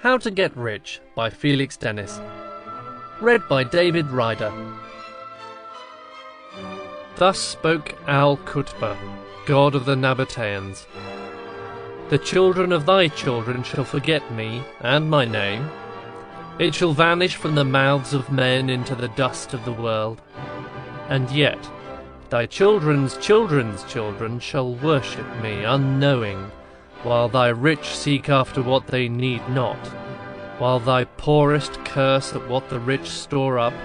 How to Get Rich by Felix Dennis. Read by David Ryder. Thus spoke Al-Qutb, god of the Nabateans. The children of thy children shall forget me and my name. It shall vanish from the mouths of men into the dust of the world. And yet thy children's children's children shall worship me unknowing, while thy rich seek after what they need not, while thy poorest curse at what the rich store up,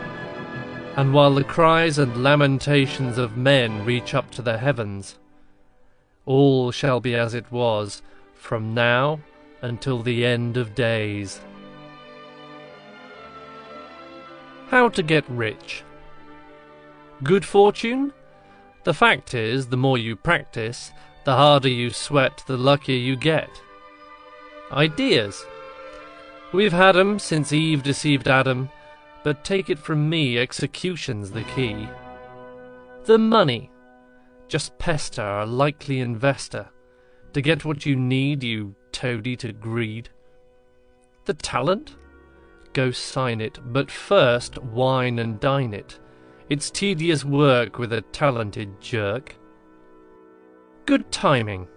and while the cries and lamentations of men reach up to the heavens. All shall be as it was, from now until the end of days. How to get rich. Good fortune? The fact is, the more you practice, the harder you sweat, the luckier you get. Ideas? We've had 'em since Eve deceived Adam, but take it from me, execution's the key. The money. Just pester a likely investor. To get what you need, you toady to greed. The talent? Go sign it, but first wine and dine it. It's tedious work with a talented jerk. Good timing.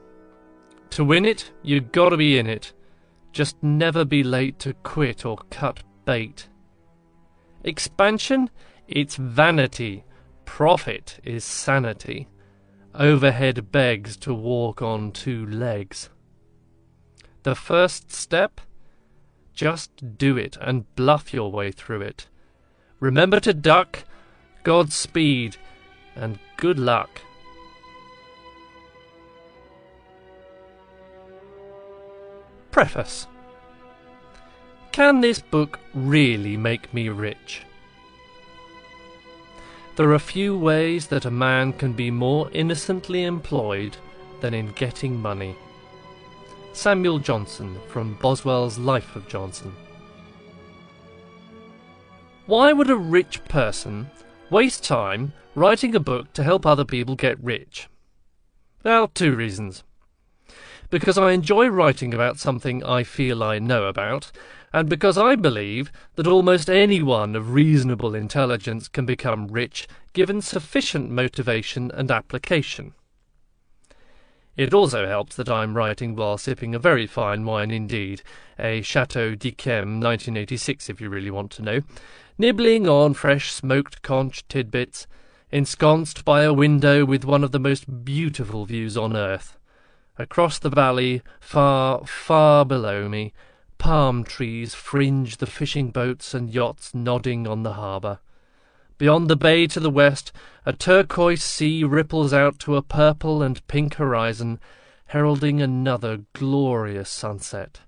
To win it, you gotta be in it. Just never be late to quit or cut bait. Expansion? It's vanity. Profit is sanity. Overhead begs to walk on two legs. The first step? Just do it and bluff your way through it. Remember to duck. Godspeed and good luck. Preface. Can this book really make me rich? There are few ways that a man can be more innocently employed than in getting money. Samuel Johnson, from Boswell's Life of Johnson. Why would a rich person waste time writing a book to help other people get rich? Well, two reasons. Because I enjoy writing about something I feel I know about, and because I believe that almost anyone of reasonable intelligence can become rich given sufficient motivation and application. It also helps that I'm writing while sipping a very fine wine indeed, a Chateau d'Yquem 1986 if you really want to know, nibbling on fresh smoked conch tidbits, ensconced by a window with one of the most beautiful views on earth. Across the valley, far, far below me, palm trees fringe the fishing boats and yachts nodding on the harbour. Beyond the bay to the west, a turquoise sea ripples out to a purple and pink horizon, heralding another glorious sunset.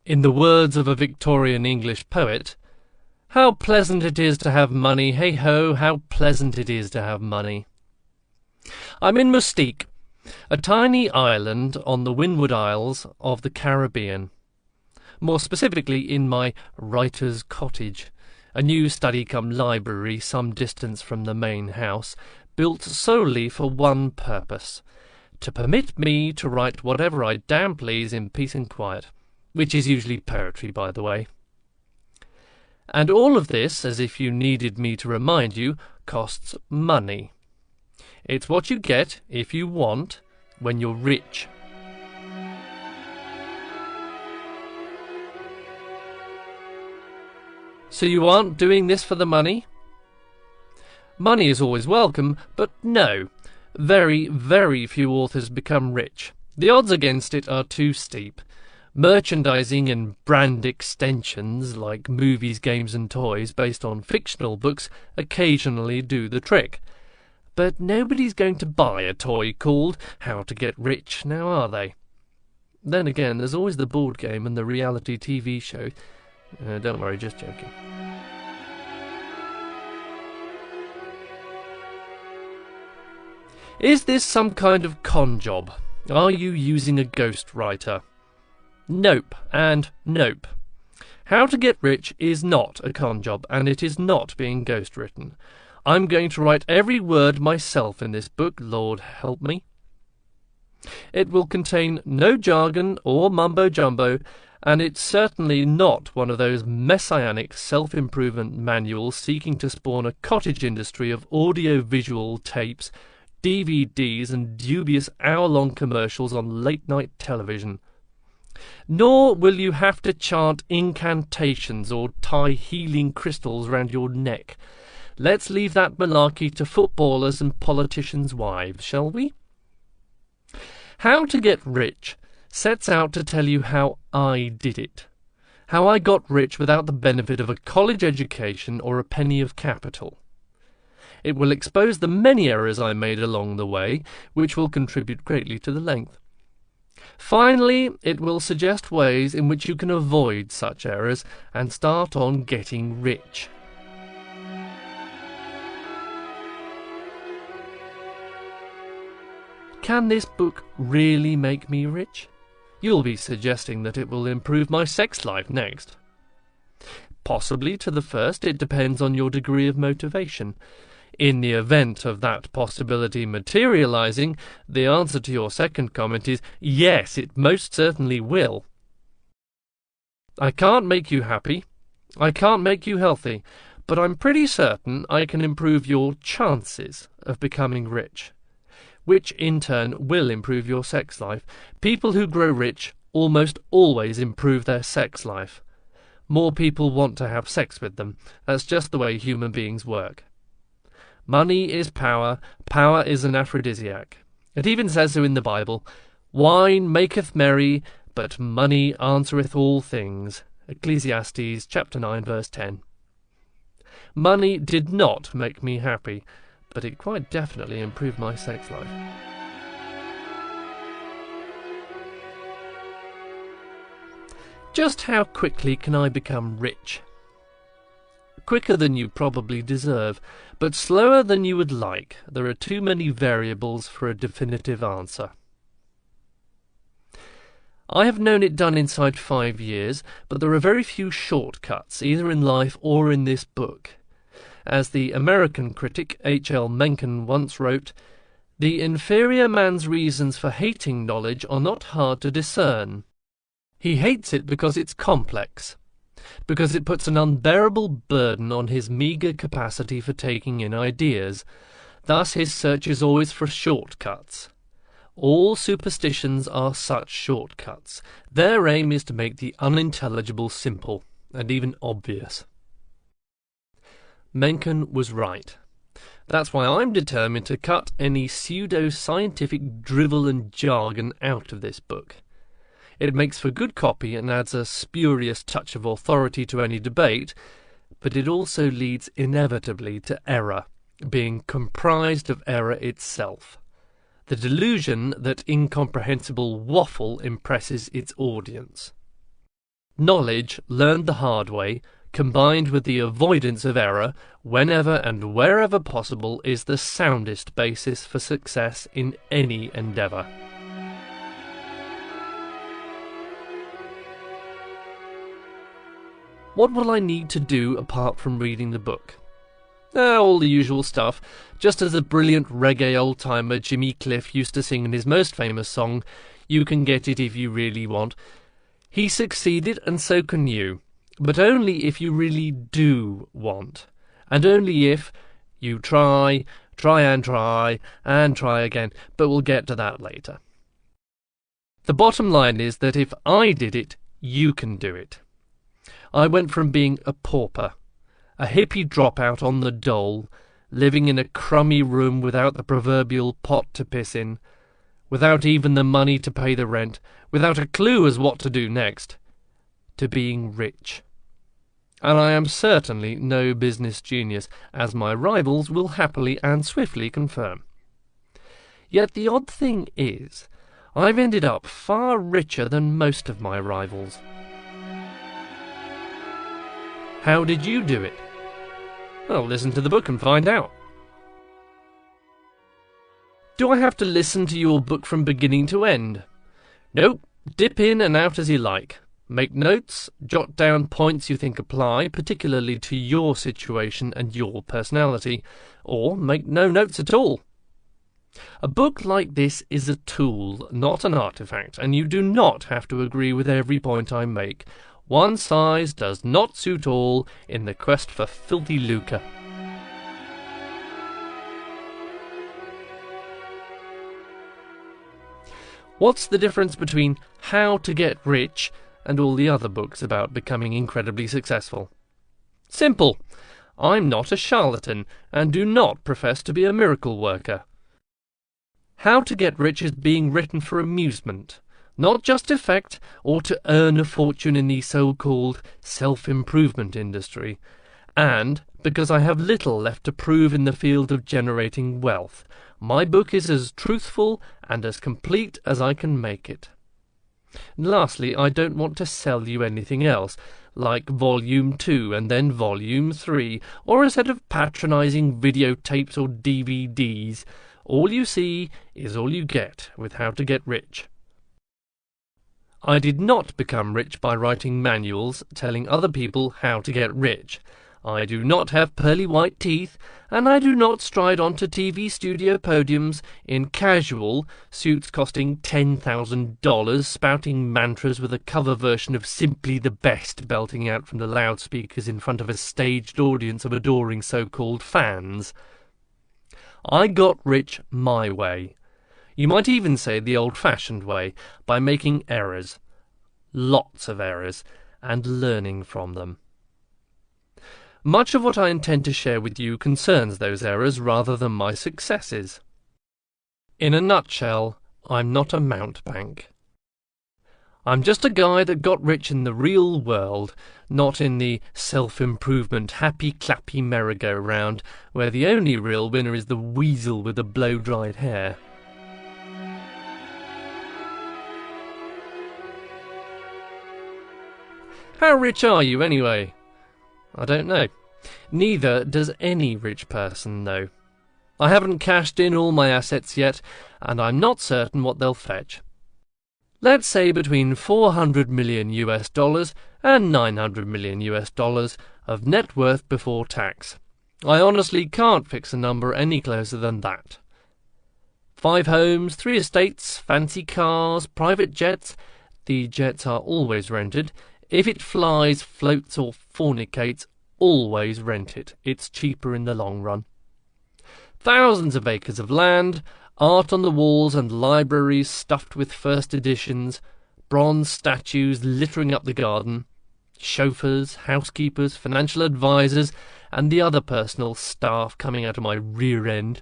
In the words of a Victorian English poet, "How pleasant it is to have money, hey-ho, how pleasant it is to have money." I'm in Mustique, a tiny island on the Windward Isles of the Caribbean. More specifically in my writer's cottage, a new study-cum-library some distance from the main house, built solely for one purpose, to permit me to write whatever I damn please in peace and quiet, which is usually poetry, by the way. And all of this, as if you needed me to remind you, costs money. It's what you get, if you want, when you're rich. So you aren't doing this for the money? Money is always welcome, but no. Very, very few authors become rich. The odds against it are too steep. Merchandising and brand extensions, like movies, games and toys based on fictional books, occasionally do the trick. But nobody's going to buy a toy called How to Get Rich, now are they? Then again, there's always the board game and the reality TV show. Don't worry, just joking. Is this some kind of con job? Are you using a ghostwriter? Nope and nope. How to Get Rich is not a con job, and it is not being ghostwritten. I'm going to write every word myself in this book, Lord help me. It will contain no jargon or mumbo-jumbo, and it's certainly not one of those messianic self-improvement manuals seeking to spawn a cottage industry of audio-visual tapes, DVDs and dubious hour-long commercials on late-night television. Nor will you have to chant incantations or tie healing crystals round your neck. Let's leave that malarkey to footballers and politicians' wives, shall we? How to Get Rich sets out to tell you how I did it. How I got rich without the benefit of a college education or a penny of capital. It will expose the many errors I made along the way, which will contribute greatly to the length. Finally, it will suggest ways in which you can avoid such errors and start on getting rich. Can this book really make me rich? You'll be suggesting that it will improve my sex life next. Possibly to the first, it depends on your degree of motivation. In the event of that possibility materializing, the answer to your second comment is yes, it most certainly will. I can't make you happy, I can't make you healthy, but I'm pretty certain I can improve your chances of becoming rich, which in turn will improve your sex life. People who grow rich almost always improve their sex life. More people want to have sex with them. That's just the way human beings work. Money is power, power is an aphrodisiac. It even says so in the Bible. Wine maketh merry, but money answereth all things. Ecclesiastes chapter 9 verse 10. Money did not make me happy, but it quite definitely improved my sex life. Just how quickly can I become rich? Quicker than you probably deserve, but slower than you would like. There are too many variables for a definitive answer. I have known it done inside 5 years, but there are very few shortcuts, either in life or in this book. As the American critic H.L. Mencken once wrote, "The inferior man's reasons for hating knowledge are not hard to discern. He hates it because it's complex, because it puts an unbearable burden on his meagre capacity for taking in ideas. Thus his search is always for shortcuts. All superstitions are such shortcuts. Their aim is to make the unintelligible simple, and even obvious." Mencken was right. That's why I'm determined to cut any pseudo-scientific drivel and jargon out of this book. It makes for good copy and adds a spurious touch of authority to any debate, but it also leads inevitably to error, being comprised of error itself. The delusion that incomprehensible waffle impresses its audience. Knowledge learned the hard way, combined with the avoidance of error, whenever and wherever possible, is the soundest basis for success in any endeavour. What will I need to do apart from reading the book? All the usual stuff, just as the brilliant reggae old-timer Jimmy Cliff used to sing in his most famous song, "You can get it if you really want." He succeeded, and so can you, but only if you really do want, and only if you try and try again, but we'll get to that later. The bottom line is that if I did it, you can do it. I went from being a pauper, a hippie dropout on the dole, living in a crummy room without the proverbial pot to piss in, without even the money to pay the rent, without a clue as what to do next, to being rich. And I am certainly no business genius, as my rivals will happily and swiftly confirm. Yet the odd thing is, I've ended up far richer than most of my rivals. How did you do it? Well, listen to the book and find out. Do I have to listen to your book from beginning to end? Nope. Dip in and out as you like. Make notes, jot down points you think apply, particularly to your situation and your personality, or make no notes at all. A book like this is a tool, not an artifact, and you do not have to agree with every point I make. One size does not suit all in the quest for filthy lucre. What's the difference between How to Get Rich and all the other books about becoming incredibly successful? Simple. I'm not a charlatan and do not profess to be a miracle worker. How to Get Rich is being written for amusement, not just effect or to earn a fortune in the so-called self-improvement industry, and because I have little left to prove in the field of generating wealth. My book is as truthful and as complete as I can make it. Lastly, I don't want to sell you anything else, like Volume 2 and then Volume 3, or a set of patronising videotapes or DVDs. All you see is all you get with How to Get Rich. I did not become rich by writing manuals telling other people how to get rich. I do not have pearly white teeth, and I do not stride onto TV studio podiums in casual suits costing $10,000, spouting mantras with a cover version of Simply the Best belting out from the loudspeakers in front of a staged audience of adoring so-called fans. I got rich my way. You might even say the old-fashioned way, by making errors. Lots of errors, and learning from them. Much of what I intend to share with you concerns those errors rather than my successes. In a nutshell, I'm not a mountebank. I'm just a guy that got rich in the real world, not in the self-improvement happy-clappy merry-go-round, where the only real winner is the weasel with the blow-dried hair. How rich are you, anyway? I don't know. Neither does any rich person know. I haven't cashed in all my assets yet, and I'm not certain what they'll fetch. Let's say between $400 million and $900 million of net worth before tax. I honestly can't fix a number any closer than that. 5 homes, 3 estates, fancy cars, private jets. The jets are always rented. If it flies, floats or fornicates, always rent it. It's cheaper in the long run. Thousands of acres of land, art on the walls and libraries stuffed with first editions, bronze statues littering up the garden, chauffeurs, housekeepers, financial advisors, and the other personal staff coming out of my rear end.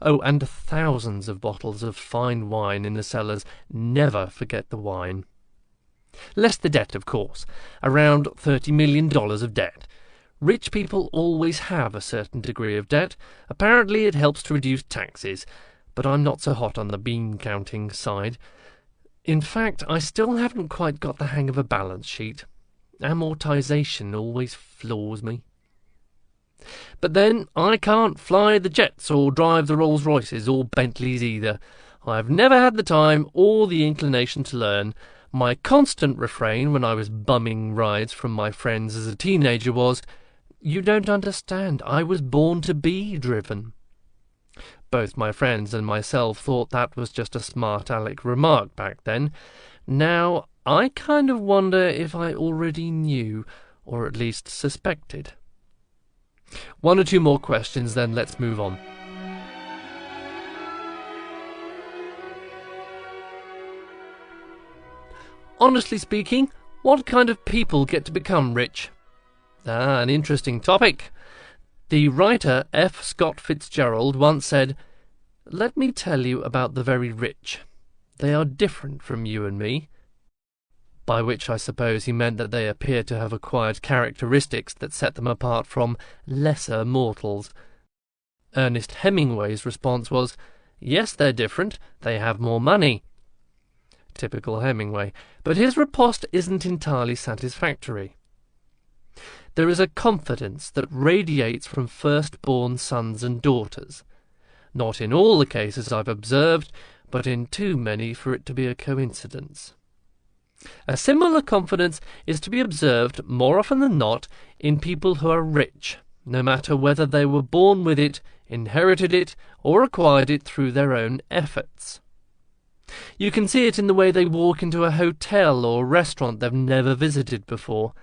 Oh, and thousands of bottles of fine wine in the cellars. Never forget the wine. Less the debt, of course. Around $30 million of debt. Rich people always have a certain degree of debt. Apparently it helps to reduce taxes, but I'm not so hot on the bean-counting side. In fact, I still haven't quite got the hang of a balance sheet. Amortization always floors me. But then I can't fly the jets or drive the Rolls-Royces or Bentleys either. I've never had the time or the inclination to learn. My constant refrain when I was bumming rides from my friends as a teenager was, "You don't understand, I was born to be driven." Both my friends and myself thought that was just a smart aleck remark back then. Now, I kind of wonder if I already knew, or at least suspected. 1 or 2 more questions, then let's move on. Honestly speaking, what kind of people get to become rich? An interesting topic. The writer F. Scott Fitzgerald once said, "Let me tell you about the very rich. They are different from you and me." By which I suppose he meant that they appear to have acquired characteristics that set them apart from lesser mortals. Ernest Hemingway's response was, "Yes, they're different. They have more money." Typical Hemingway, but his riposte isn't entirely satisfactory. There is a confidence that radiates from first-born sons and daughters. Not in all the cases I've observed, but in too many for it to be a coincidence. A similar confidence is to be observed more often than not in people who are rich, no matter whether they were born with it inherited it, or acquired it through their own efforts. You can see it in the way they walk into a hotel or restaurant they've never visited before,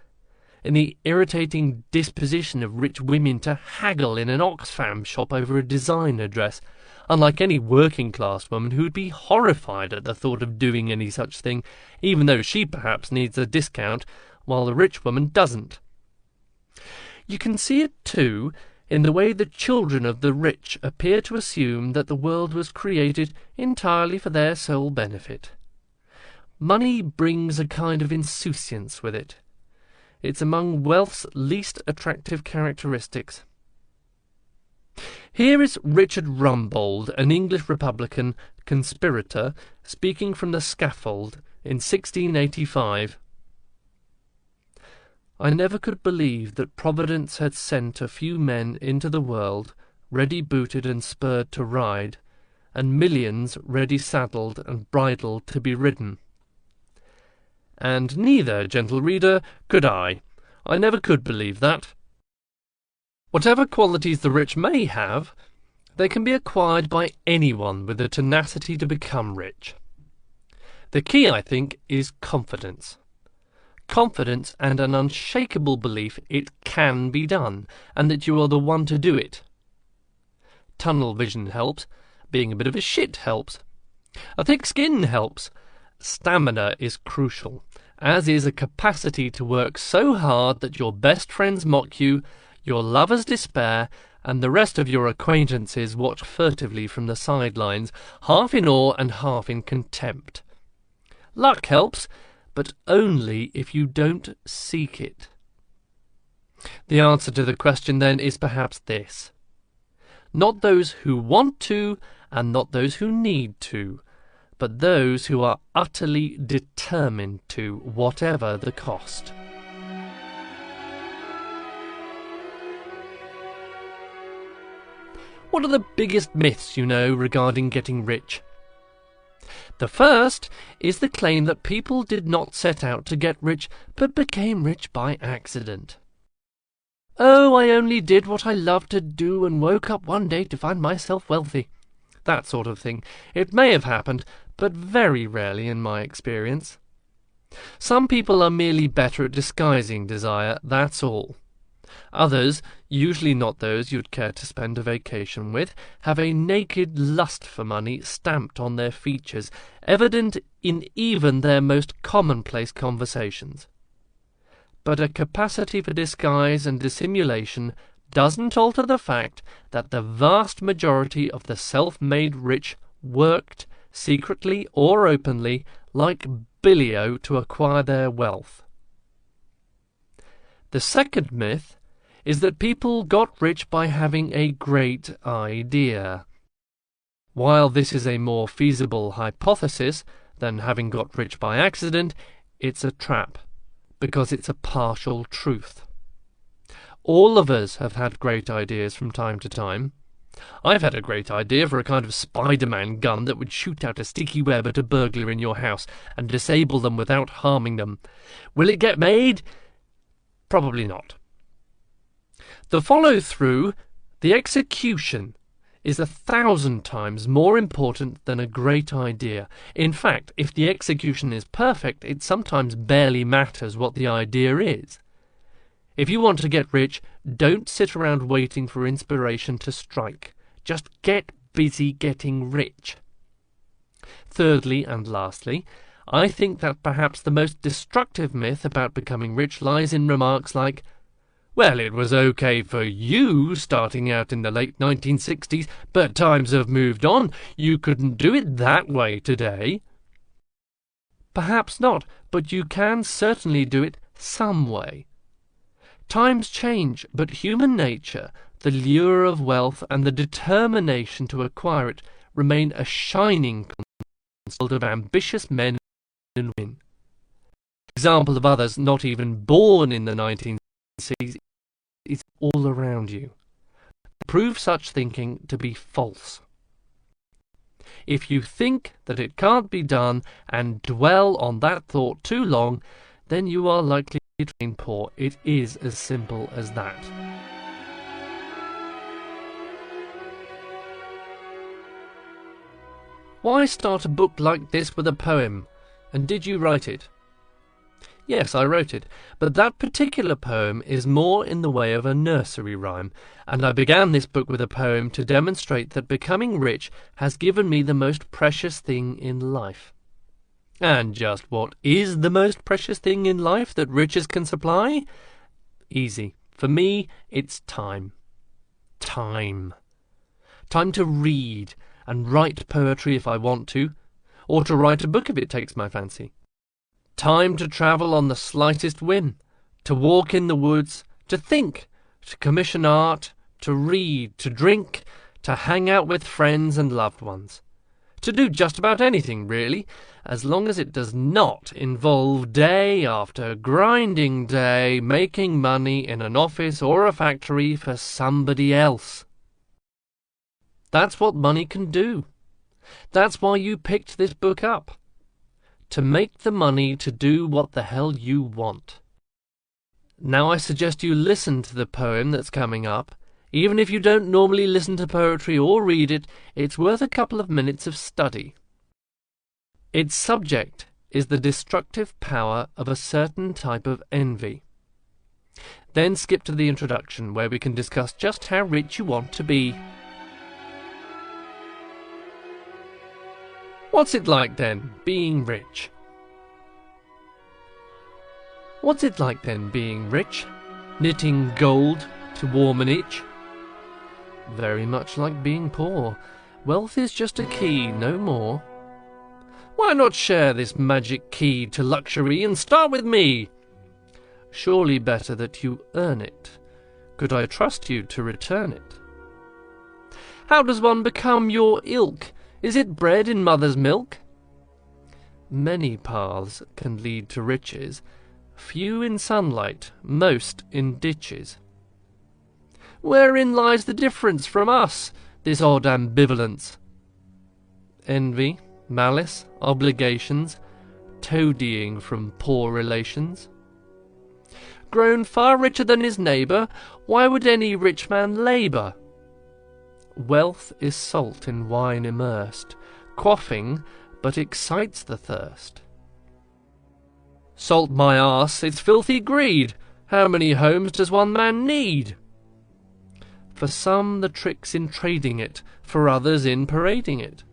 in the irritating disposition of rich women to haggle in an Oxfam shop over a designer dress, unlike any working-class woman who would be horrified at the thought of doing any such thing, even though she perhaps needs a discount, while the rich woman doesn't. You can see it, too, in the way the children of the rich appear to assume that the world was created entirely for their sole benefit. Money brings a kind of insouciance with it. It's among wealth's least attractive characteristics. Here is Richard Rumbold, an English Republican conspirator, speaking from the scaffold in 1685. I never could believe that Providence had sent a few men into the world, ready booted and spurred to ride, and millions ready saddled and bridled to be ridden. And neither, gentle reader, could I. I never could believe that. Whatever qualities the rich may have, they can be acquired by anyone with the tenacity to become rich. The key, I think, is confidence. Confidence and an unshakable belief it can be done, and that you are the one to do it. Tunnel vision helps. Being a bit of a shit helps. A thick skin helps. Stamina is crucial, as is a capacity to work so hard that your best friends mock you, your lovers despair, and the rest of your acquaintances watch furtively from the sidelines, half in awe and half in contempt. Luck helps, but only if you don't seek it. The answer to the question, then, is perhaps this. Not those who want to, and not those who need to, but those who are utterly determined to, whatever the cost. What are the biggest myths you know regarding getting rich? The first is the claim that people did not set out to get rich, but became rich by accident. Oh, I only did what I loved to do and woke up one day to find myself wealthy. That sort of thing. It may have happened, but very rarely in my experience. Some people are merely better at disguising desire, that's all. Others, usually not those you'd care to spend a vacation with, have a naked lust for money stamped on their features, evident in even their most commonplace conversations. But a capacity for disguise and dissimulation doesn't alter the fact that the vast majority of the self-made rich worked, secretly or openly, like billy-o to acquire their wealth. The second myth is that people got rich by having a great idea. While this is a more feasible hypothesis than having got rich by accident, it's a trap, because it's a partial truth. All of us have had great ideas from time to time. I've had a great idea for a kind of Spider-Man gun that would shoot out a sticky web at a burglar in your house and disable them without harming them. Will it get made? Probably not. The follow-through, the execution, is 1,000 times more important than a great idea. In fact, if the execution is perfect, it sometimes barely matters what the idea is. If you want to get rich, don't sit around waiting for inspiration to strike. Just get busy getting rich. Thirdly and lastly, I think that perhaps the most destructive myth about becoming rich lies in remarks like, well, it was okay for you starting out in the late 1960s, but times have moved on. You couldn't do it that way today. Perhaps not, but you can certainly do it some way. Times change, but human nature, the lure of wealth, and the determination to acquire it remain a shining constant of ambitious men and women. Example of others not even born in the 1960s is all around you. Prove such thinking to be false. If you think that it can't be done and dwell on that thought too long, then you are likely to remain poor. It is as simple as that. Why start a book like this with a poem? And did you write it? Yes, I wrote it, but that particular poem is more in the way of a nursery rhyme, and I began this book with a poem to demonstrate that becoming rich has given me the most precious thing in life. And just what is the most precious thing in life that riches can supply? Easy. For me, it's time. Time. Time to read and write poetry if I want to, or to write a book if it takes my fancy. Time to travel on the slightest whim, to walk in the woods, to think, to commission art, to read, to drink, to hang out with friends and loved ones. To do just about anything, really, as long as it does not involve day after grinding day making money in an office or a factory for somebody else. That's what money can do. That's why you picked this book up. To make the money to do what the hell you want. Now I suggest you listen to the poem that's coming up. Even if you don't normally listen to poetry or read it, it's worth a couple of minutes of study. Its subject is the destructive power of a certain type of envy. Then skip to the introduction, where we can discuss just how rich you want to be. What's it like then, being rich? What's it like then, being rich? Knitting gold to warm an itch? Very much like being poor. Wealth is just a key, no more. Why not share this magic key to luxury and start with me? Surely better that you earn it. Could I trust you to return it? How does one become your ilk? Is it bred in mother's milk? Many paths can lead to riches, few in sunlight, most in ditches. Wherein lies the difference from us, this odd ambivalence? Envy, malice, obligations, toadying from poor relations. Grown far richer than his neighbour, why would any rich man labour? Wealth is salt in wine immersed, quaffing but excites the thirst. Salt my arse, it's filthy greed. How many homes does one man need? For some the trick's in trading it, for others in parading it.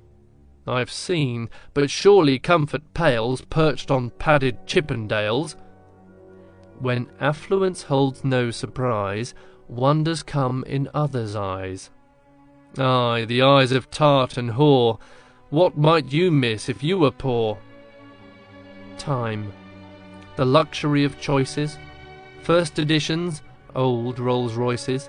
I've seen, but surely comfort pales, perched on padded Chippendales. When affluence holds no surprise, wonders come in others' eyes. Aye, the eyes of tart and whore, what might you miss if you were poor? Time, the luxury of choices, first editions, old Rolls Royces.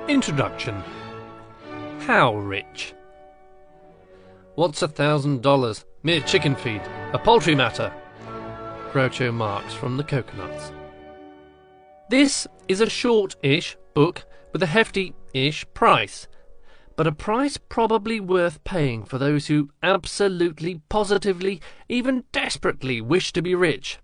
Introduction. How rich? What's $1,000? Mere chicken feed. A poultry matter. Groucho Marx from the Coconuts. This is a short-ish book with a hefty-ish price, but a price probably worth paying for those who absolutely, positively, even desperately wish to be rich.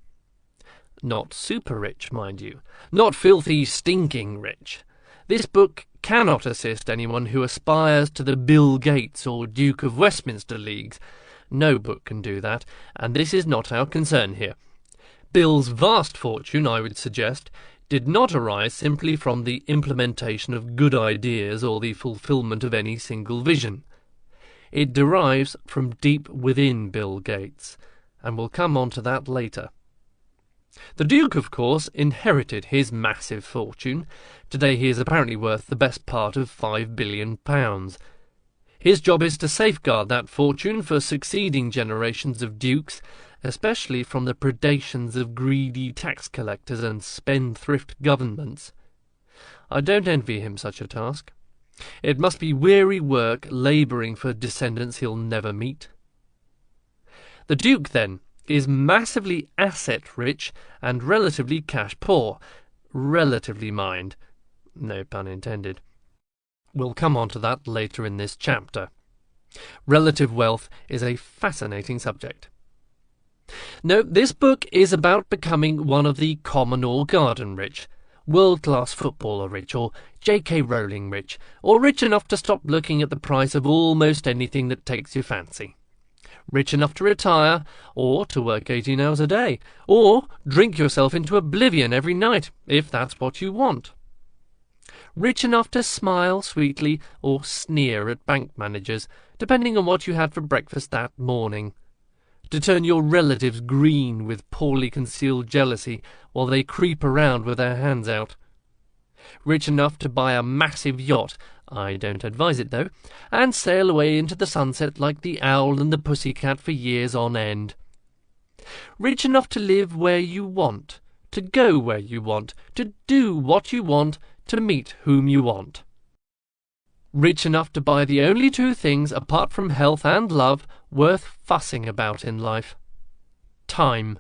Not super rich, mind you. Not filthy, stinking rich. This book cannot assist anyone who aspires to the Bill Gates or Duke of Westminster leagues. No book can do that, and this is not our concern here. Bill's vast fortune, I would suggest, did not arise simply from the implementation of good ideas or the fulfilment of any single vision. It derives from deep within Bill Gates, and we'll come on to that later. The Duke, of course, inherited his massive fortune. Today he is apparently worth the best part of £5 billion. His job is to safeguard that fortune for succeeding generations of dukes, especially from the predations of greedy tax collectors and spendthrift governments. I don't envy him such a task. It must be weary work labouring for descendants he'll never meet. The Duke, then, is massively asset-rich and relatively cash-poor. Relatively, mind. No pun intended. We'll come on to that later in this chapter. Relative wealth is a fascinating subject. No, this book is about becoming one of the common or garden rich, world-class footballer rich, or J.K. Rowling rich, or rich enough to stop looking at the price of almost anything that takes your fancy. Rich enough to retire, or to work 18 hours a day, or drink yourself into oblivion every night, if that's what you want. Rich enough to smile sweetly or sneer at bank managers, depending on what you had for breakfast that morning. To turn your relatives green with poorly concealed jealousy while they creep around with their hands out. Rich enough to buy a massive yacht, I don't advise it though, and sail away into the sunset like the owl and the pussycat for years on end. Rich enough to live where you want, to go where you want, to do what you want, to meet whom you want. Rich enough to buy the only two things, apart from health and love, worth fussing about in life. Time,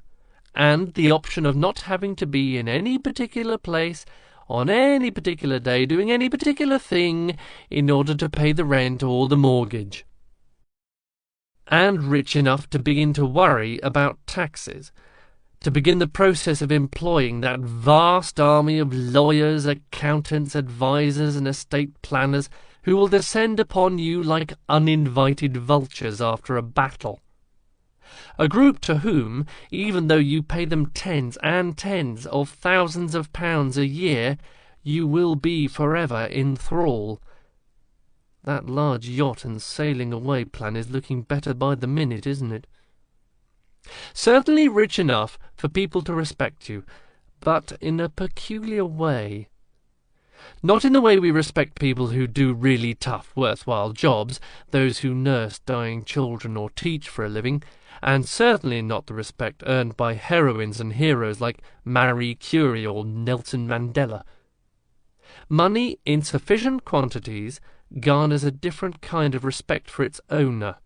and the option of not having to be in any particular place, on any particular day, doing any particular thing, in order to pay the rent or the mortgage. And rich enough to begin to worry about taxes, to begin the process of employing that vast army of lawyers, accountants, advisers, and estate planners who will descend upon you like uninvited vultures after a battle. A group to whom, even though you pay them tens and tens of thousands of pounds a year, you will be forever in thrall. That large yacht and sailing away plan is looking better by the minute, isn't it? Certainly rich enough for people to respect you, but in a peculiar way. Not in the way we respect people who do really tough, worthwhile jobs, those who nurse dying children or teach for a living, and certainly not the respect earned by heroines and heroes like Marie Curie or Nelson Mandela. Money in sufficient quantities garners a different kind of respect for its owner,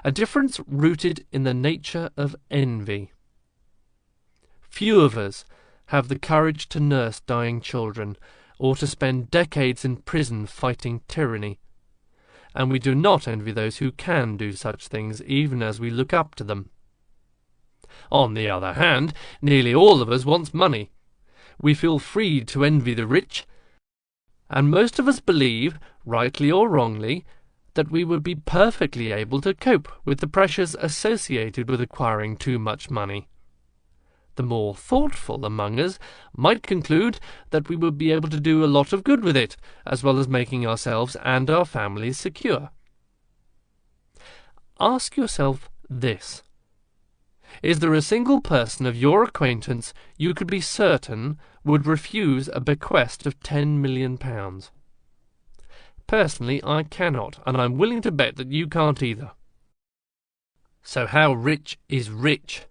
a difference rooted in the nature of envy. Few of us have the courage to nurse dying children, or to spend decades in prison fighting tyranny, and we do not envy those who can do such things, even as we look up to them. On the other hand, nearly all of us wants money. We feel free to envy the rich, and most of us believe, rightly or wrongly, that we would be perfectly able to cope with the pressures associated with acquiring too much money. The more thoughtful among us might conclude that we would be able to do a lot of good with it, as well as making ourselves and our families secure. Ask yourself this. Is there a single person of your acquaintance you could be certain would refuse a bequest of £10 million? Personally, I cannot, and I'm willing to bet that you can't either. So how rich is rich?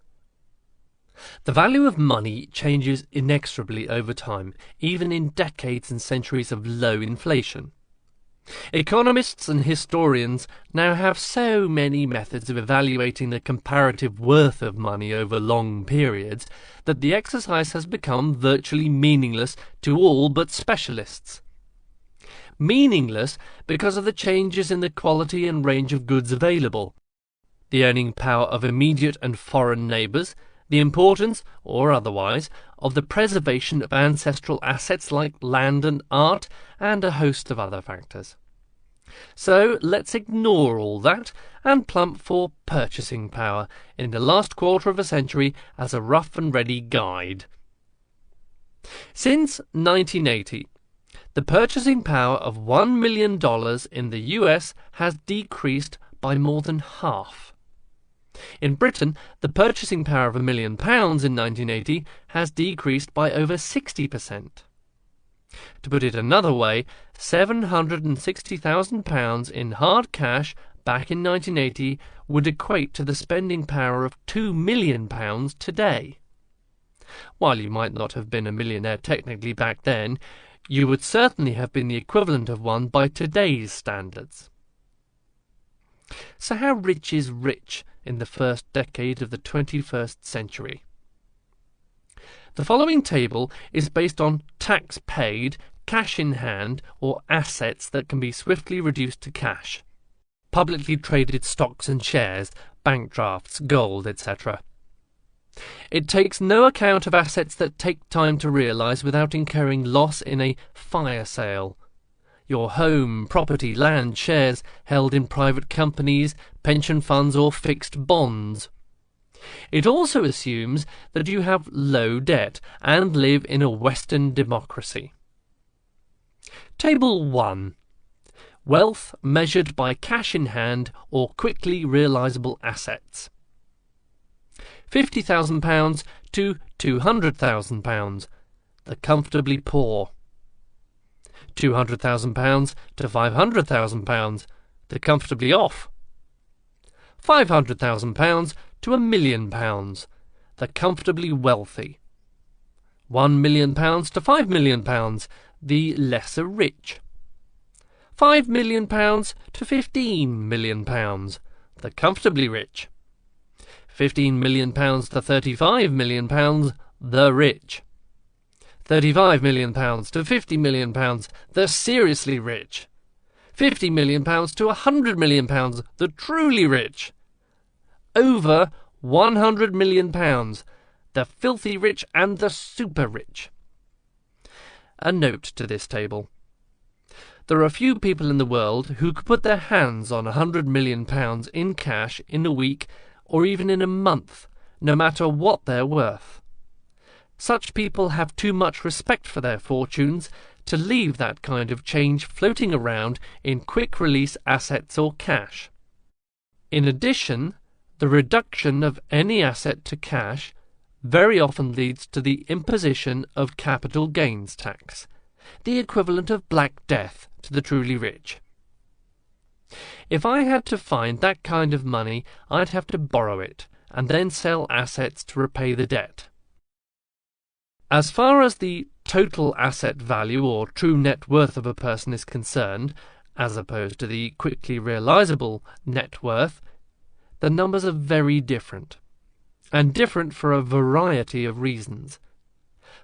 The value of money changes inexorably over time, even in decades and centuries of low inflation. Economists and historians now have so many methods of evaluating the comparative worth of money over long periods that the exercise has become virtually meaningless to all but specialists. Meaningless because of the changes in the quality and range of goods available, the earning power of immediate and foreign neighbours, the importance, or otherwise, of the preservation of ancestral assets like land and art, and a host of other factors. So let's ignore all that and plump for purchasing power in the last quarter of a century as a rough and ready guide. Since 1980, the purchasing power of $1 million in the US has decreased by more than half. In Britain, the purchasing power of £1 million in 1980 has decreased by over 60%. To put it another way, £760,000 in hard cash back in 1980 would equate to the spending power of £2 million today. While you might not have been a millionaire technically back then, you would certainly have been the equivalent of one by today's standards. So how rich is rich in the first decade of the 21st century? The following table is based on tax paid cash in hand or assets that can be swiftly reduced to cash. Publicly traded stocks and shares, bank drafts, gold, etc. It takes no account of assets that take time to realise without incurring loss in a fire sale. Your home, property, land, shares held in private companies, pension funds or fixed bonds. It also assumes that you have low debt and live in a Western democracy. Table 1. Wealth measured by cash in hand or quickly realisable assets. £50,000 to £200,000, the comfortably poor. £200,000 to £500,000, the comfortably off. £500,000 to £1 million, the comfortably wealthy. £1 million to £5 million, the lesser rich. £5 million to £15 million, the comfortably rich. £15 million to £35 million, the rich. £35 million to £50 million, the seriously rich. £50 million to £100 million, the truly rich. Over £100 million, the filthy rich and the super rich. A note to this table. There are few people in the world who could put their hands on £100 million in cash in a week or even in a month, no matter what they're worth. Such people have too much respect for their fortunes to leave that kind of change floating around in quick-release assets or cash. In addition, the reduction of any asset to cash very often leads to the imposition of capital gains tax, the equivalent of Black Death to the truly rich. If I had to find that kind of money, I'd have to borrow it, and then sell assets to repay the debt. As far as the total asset value or true net worth of a person is concerned, as opposed to the quickly realisable net worth, the numbers are very different, and different for a variety of reasons.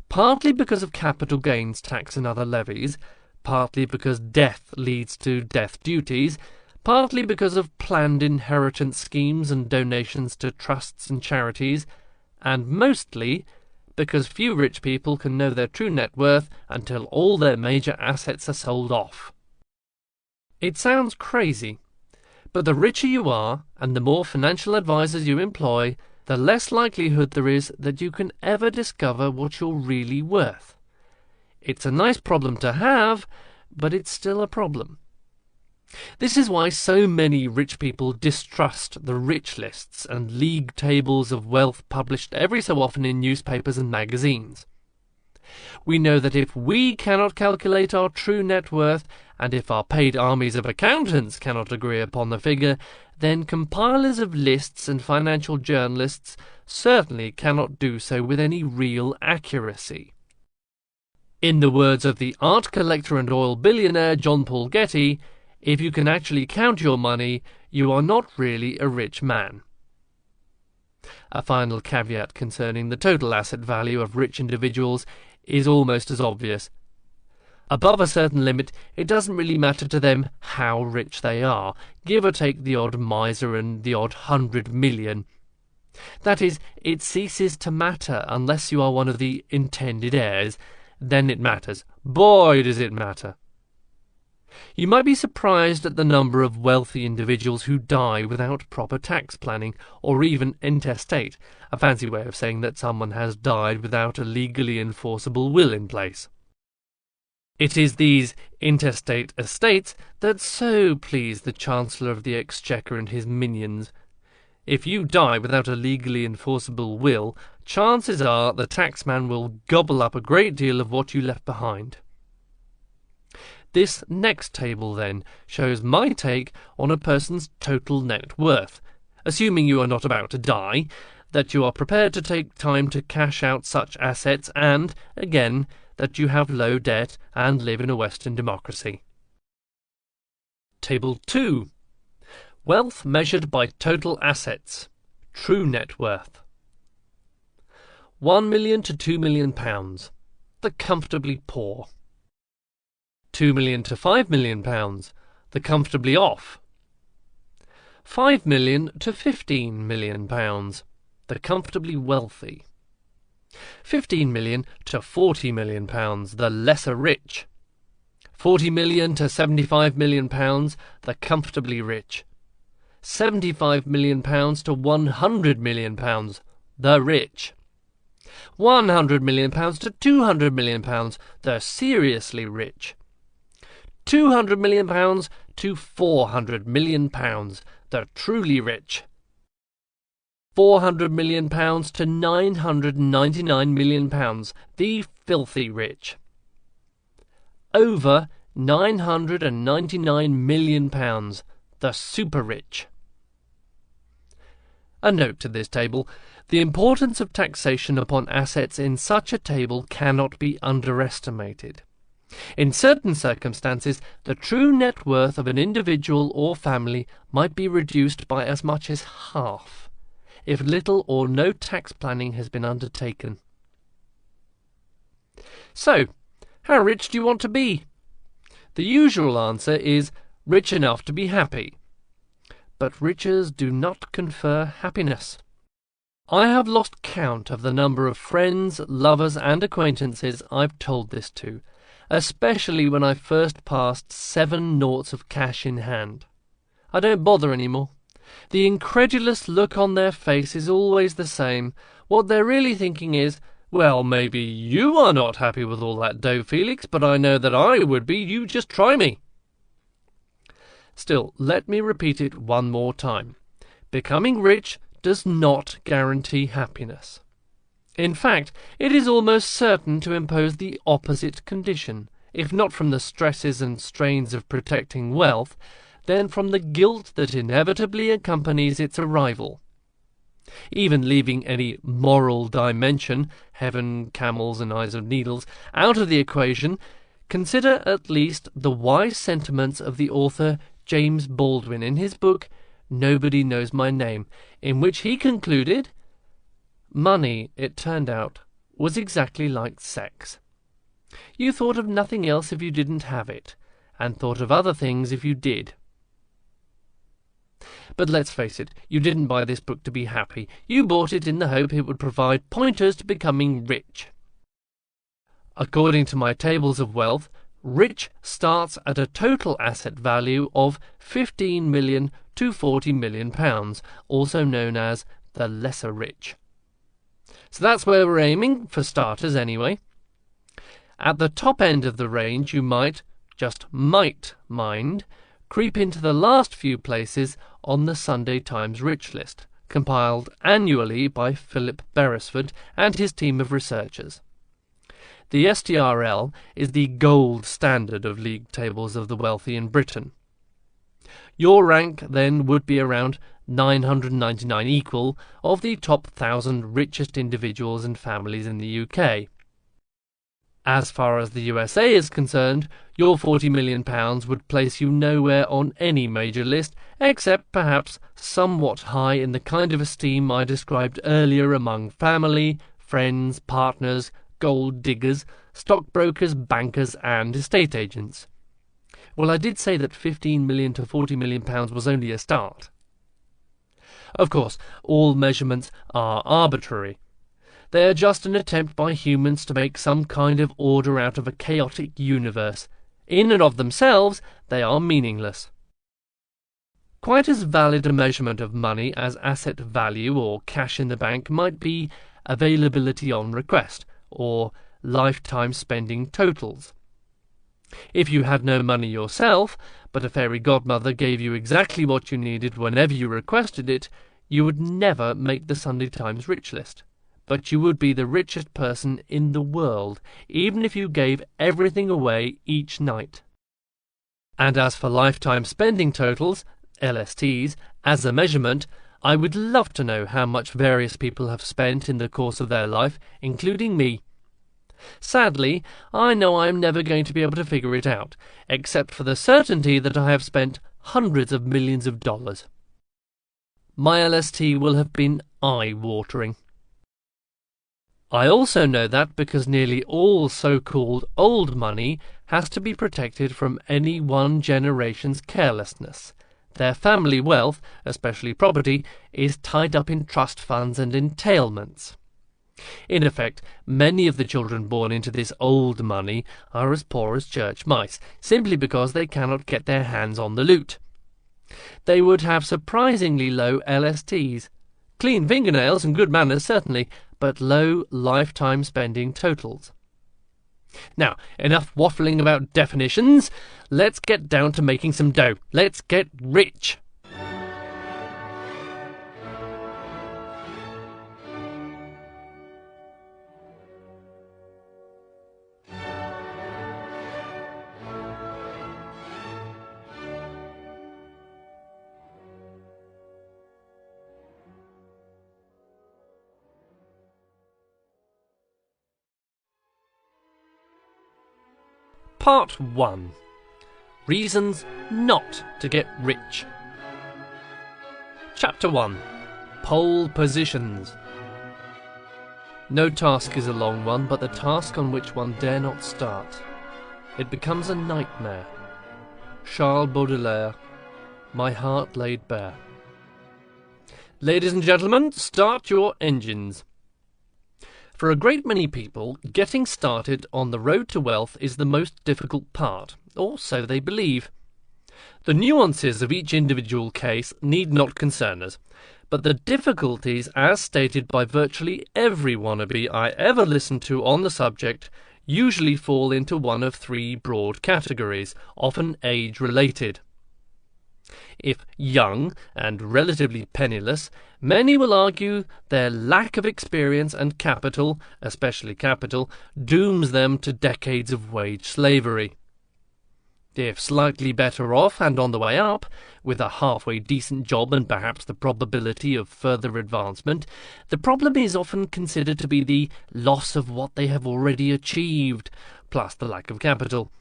Partly because of capital gains tax and other levies, partly because death leads to death duties, partly because of planned inheritance schemes and donations to trusts and charities, and mostly because few rich people can know their true net worth until all their major assets are sold off. It sounds crazy, but the richer you are and the more financial advisors you employ, the less likelihood there is that you can ever discover what you're really worth. It's a nice problem to have, but it's still a problem. This is why so many rich people distrust the rich lists and league tables of wealth published every so often in newspapers and magazines. We know that if we cannot calculate our true net worth, and if our paid armies of accountants cannot agree upon the figure, then compilers of lists and financial journalists certainly cannot do so with any real accuracy. In the words of the art collector and oil billionaire John Paul Getty, if you can actually count your money, you are not really a rich man. A final caveat concerning the total asset value of rich individuals is almost as obvious. Above a certain limit, it doesn't really matter to them how rich they are, give or take the odd miser and the odd 100 million. That is, it ceases to matter unless you are one of the intended heirs. Then it matters. Boy, does it matter. You might be surprised at the number of wealthy individuals who die without proper tax planning, or even intestate, a fancy way of saying that someone has died without a legally enforceable will in place. It is these intestate estates that so please the Chancellor of the Exchequer and his minions. If you die without a legally enforceable will, chances are the taxman will gobble up a great deal of what you left behind. This next table, then, shows my take on a person's total net worth, assuming you are not about to die, that you are prepared to take time to cash out such assets, and, again, that you have low debt and live in a Western democracy. Table 2. Wealth measured by total assets. True net worth. £1 million to £2 million. The comfortably poor. £2 million to £5 million, the comfortably off. £5 million to £15 million, the comfortably wealthy. £15 million to £40 million, the lesser rich. £40 million to £75 million, the comfortably rich. £75 million to £100 million, the rich. £100 million to £200 million, the seriously rich. £200 million to £400 million, the truly rich. £400 million to £999 million, the filthy rich. Over £999 million, the super rich. A note to this table. The importance of taxation upon assets in such a table cannot be underestimated. In certain circumstances, the true net worth of an individual or family might be reduced by as much as half, if little or no tax planning has been undertaken. So, how rich do you want to be? The usual answer is rich enough to be happy. But riches do not confer happiness. I have lost count of the number of friends, lovers, and acquaintances I've told this to, especially when I first passed 7 noughts of cash in hand. I don't bother any more. The incredulous look on their face is always the same. What they're really thinking is, well, maybe you are not happy with all that dough, Felix, but I know that I would be. You just try me. Still, let me repeat it one more time. Becoming rich does not guarantee happiness. In fact, it is almost certain to impose the opposite condition, if not from the stresses and strains of protecting wealth, then from the guilt that inevitably accompanies its arrival. Even leaving any moral dimension, heaven, camels, and eyes of needles, out of the equation, consider at least the wise sentiments of the author James Baldwin in his book Nobody Knows My Name, in which he concluded, money, it turned out, was exactly like sex. You thought of nothing else if you didn't have it, and thought of other things if you did. But let's face it, you didn't buy this book to be happy. You bought it in the hope it would provide pointers to becoming rich. According to my tables of wealth, rich starts at a total asset value of £15 million to £40 million, also known as the lesser rich. So that's where we're aiming, for starters anyway. At the top end of the range you might, just might mind, creep into the last few places on the Sunday Times Rich List, compiled annually by Philip Beresford and his team of researchers. The STRL is the gold standard of league tables of the wealthy in Britain. Your rank then would be around 999 equal of the top 1,000 richest individuals and families in the UK. As far as the USA is concerned, your £40 million would place you nowhere on any major list, except perhaps somewhat high in the kind of esteem I described earlier among family, friends, partners, gold diggers, stockbrokers, bankers, and estate agents. Well, I did say that £15 million to £40 million was only a start. Of course, all measurements are arbitrary. They are just an attempt by humans to make some kind of order out of a chaotic universe. In and of themselves, they are meaningless. Quite as valid a measurement of money as asset value or cash in the bank might be availability on request, or lifetime spending totals. If you had no money yourself, but a fairy godmother gave you exactly what you needed whenever you requested it, you would never make the Sunday Times Rich List. But you would be the richest person in the world, even if you gave everything away each night. And as for lifetime spending totals, LSTs, as a measurement, I would love to know how much various people have spent in the course of their life, including me. Sadly, I know I am never going to be able to figure it out, except for the certainty that I have spent hundreds of millions of dollars. My LST will have been eye-watering. I also know that because nearly all so-called old money has to be protected from any one generation's carelessness. Their family wealth, especially property, is tied up in trust funds and entailments. In effect, many of the children born into this old money are as poor as church mice, simply because they cannot get their hands on the loot. They would have surprisingly low LSTs. Clean fingernails and good manners, certainly, but low lifetime spending totals. Now, enough waffling about definitions. Let's get down to making some dough. Let's get rich. Part 1. Reasons not to get rich. Chapter 1. Pole positions. No task is a long one, but the task on which one dare not start. It becomes a nightmare. Charles Baudelaire. My heart laid bare. Ladies and gentlemen, start your engines. For a great many people, getting started on the road to wealth is the most difficult part, or so they believe. The nuances of each individual case need not concern us, but the difficulties as stated by virtually every wannabe I ever listened to on the subject usually fall into one of three broad categories, often age-related. If young and relatively penniless, many will argue their lack of experience and capital, especially capital, dooms them to decades of wage slavery. If slightly better off and on the way up, with a halfway decent job and perhaps the probability of further advancement, the problem is often considered to be the loss of what they have already achieved, plus the lack of capital.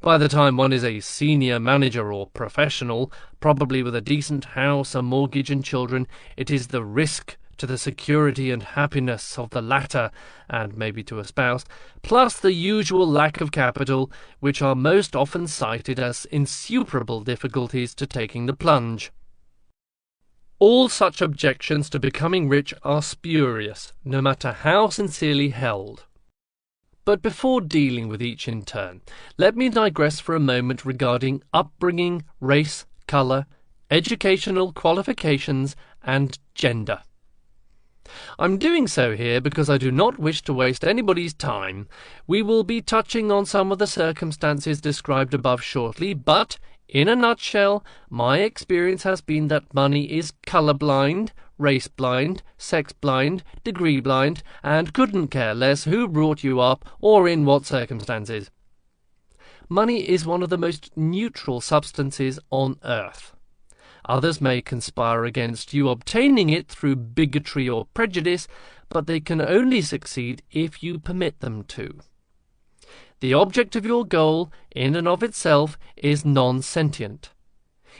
By the time one is a senior manager or professional, probably with a decent house, a mortgage and children, it is the risk to the security and happiness of the latter, and maybe to a spouse, plus the usual lack of capital, which are most often cited as insuperable difficulties to taking the plunge. All such objections to becoming rich are spurious, no matter how sincerely held. But before dealing with each in turn, let me digress for a moment regarding upbringing, race, colour, educational qualifications, and gender. I'm doing so here because I do not wish to waste anybody's time. We will be touching on some of the circumstances described above shortly, but, in a nutshell, my experience has been that money is colour-blind, race-blind, sex-blind, degree-blind, and couldn't care less who brought you up or in what circumstances. Money is one of the most neutral substances on earth. Others may conspire against you obtaining it through bigotry or prejudice, but they can only succeed if you permit them to. The object of your goal, in and of itself, is non-sentient.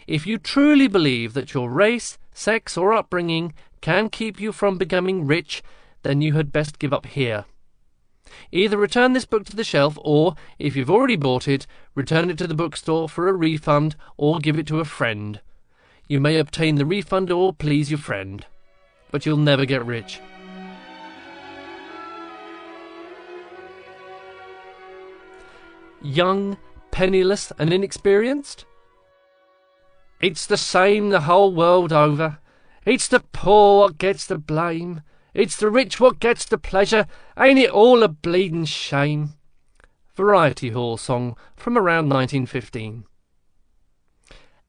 If you truly believe that your race, sex, or upbringing can keep you from becoming rich, then you had best give up here. Either return this book to the shelf, or, if you've already bought it, return it to the bookstore for a refund, or give it to a friend. You may obtain the refund or please your friend, but you'll never get rich. Young, penniless, and inexperienced? It's the same the whole world over. It's the poor what gets the blame. It's the rich what gets the pleasure. Ain't it all a bleeding shame? Variety Hall song from around 1915.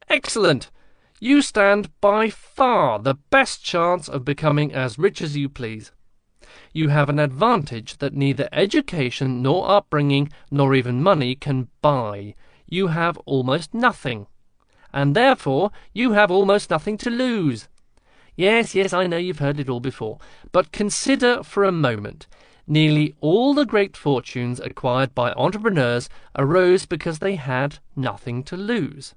Excellent! You stand by far the best chance of becoming as rich as you please. You have an advantage that neither education nor upbringing nor even money can buy. You have almost nothing. And therefore you have almost nothing to lose. Yes, I know you've heard it all before. But consider for a moment. Nearly all the great fortunes acquired by entrepreneurs arose because they had nothing to lose.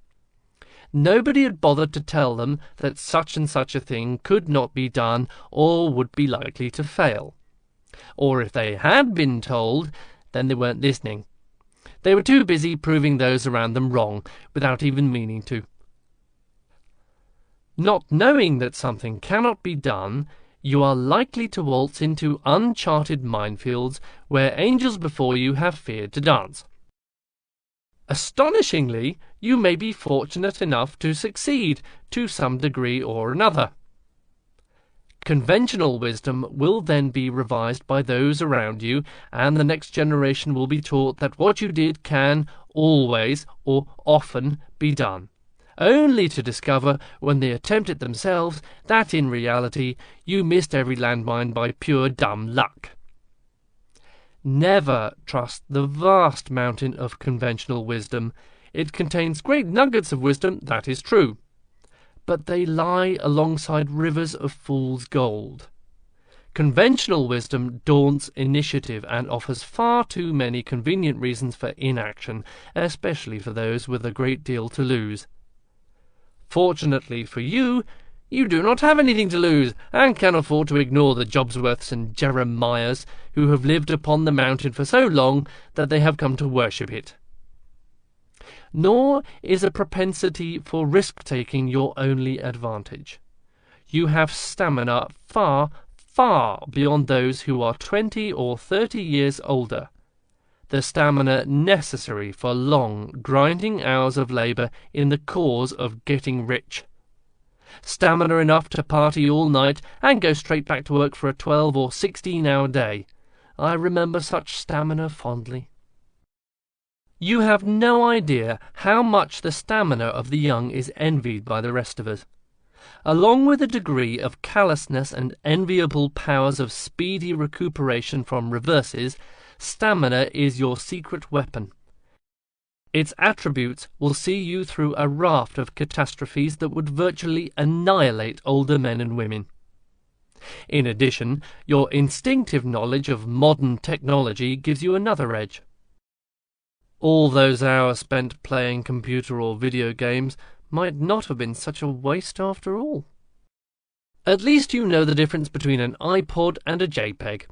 Nobody had bothered to tell them that such and such a thing could not be done or would be likely to fail. Or if they had been told, then they weren't listening. They were too busy proving those around them wrong, without even meaning to. Not knowing that something cannot be done, you are likely to waltz into uncharted minefields where angels before you have feared to dance. Astonishingly, you may be fortunate enough to succeed to some degree or another. Conventional wisdom will then be revised by those around you, and the next generation will be taught that what you did can always or often be done, only to discover when they attempt it themselves that in reality you missed every landmine by pure dumb luck. Never trust the vast mountain of conventional wisdom. It contains great nuggets of wisdom, that is true, but they lie alongside rivers of fool's gold. Conventional wisdom daunts initiative and offers far too many convenient reasons for inaction, especially for those with a great deal to lose. Fortunately for you, you do not have anything to lose, and can afford to ignore the Jobsworths and Jeremiahs who have lived upon the mountain for so long that they have come to worship it. Nor is a propensity for risk-taking your only advantage. You have stamina far, far beyond those who are 20 or 30 years older. The stamina necessary for long, grinding hours of labour in the cause of getting rich. Stamina enough to party all night and go straight back to work for a 12 or 16-hour day. I remember such stamina fondly. You have no idea how much the stamina of the young is envied by the rest of us. Along with a degree of callousness and enviable powers of speedy recuperation from reverses, stamina is your secret weapon. Its attributes will see you through a raft of catastrophes that would virtually annihilate older men and women. In addition, your instinctive knowledge of modern technology gives you another edge. All those hours spent playing computer or video games might not have been such a waste after all. At least you know the difference between an iPod and a JPEG.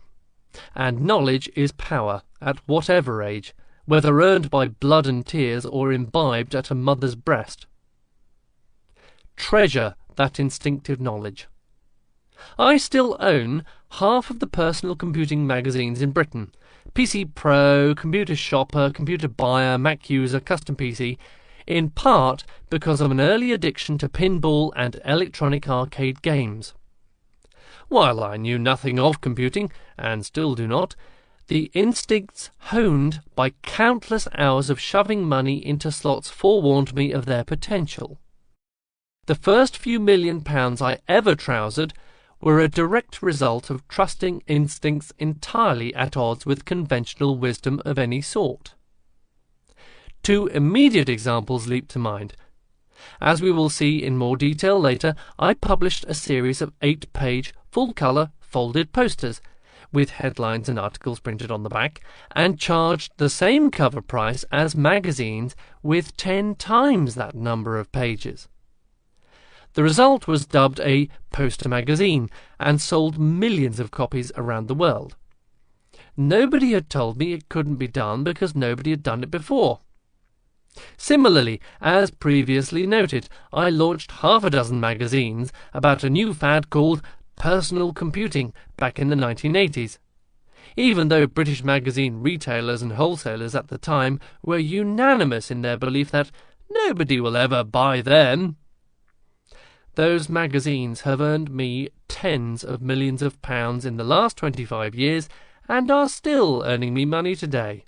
And knowledge is power, at whatever age, whether earned by blood and tears or imbibed at a mother's breast. Treasure that instinctive knowledge. I still own half of the personal computing magazines in Britain: PC Pro, Computer Shopper, Computer Buyer, Mac User, Custom PC, in part because of an early addiction to pinball and electronic arcade games. While I knew nothing of computing, and still do not, the instincts honed by countless hours of shoving money into slots forewarned me of their potential. The first few £1,000,000 I ever trousered were a direct result of trusting instincts entirely at odds with conventional wisdom of any sort. Two immediate examples leap to mind. As we will see in more detail later, I published a series of 8-page, full-colour, folded posters, with headlines and articles printed on the back, and charged the same cover price as magazines with 10 times that number of pages. The result was dubbed a poster magazine, and sold millions of copies around the world. Nobody had told me it couldn't be done because nobody had done it before. Similarly, as previously noted, I launched half a dozen magazines about a new fad called personal computing back in the 1980s, even though British magazine retailers and wholesalers at the time were unanimous in their belief that nobody will ever buy them. Those magazines have earned me tens of millions of pounds in the last 25 years and are still earning me money today.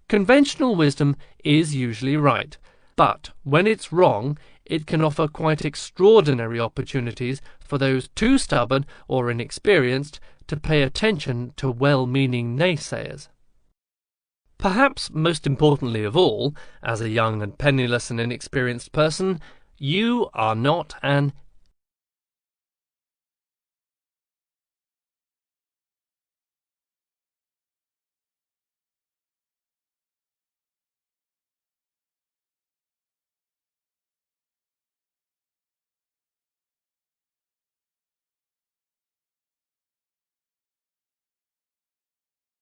Conventional wisdom is usually right, but when it's wrong, it can offer quite extraordinary opportunities for those too stubborn or inexperienced to pay attention to well-meaning naysayers. Perhaps most importantly of all, as a young and penniless and inexperienced person, you are not an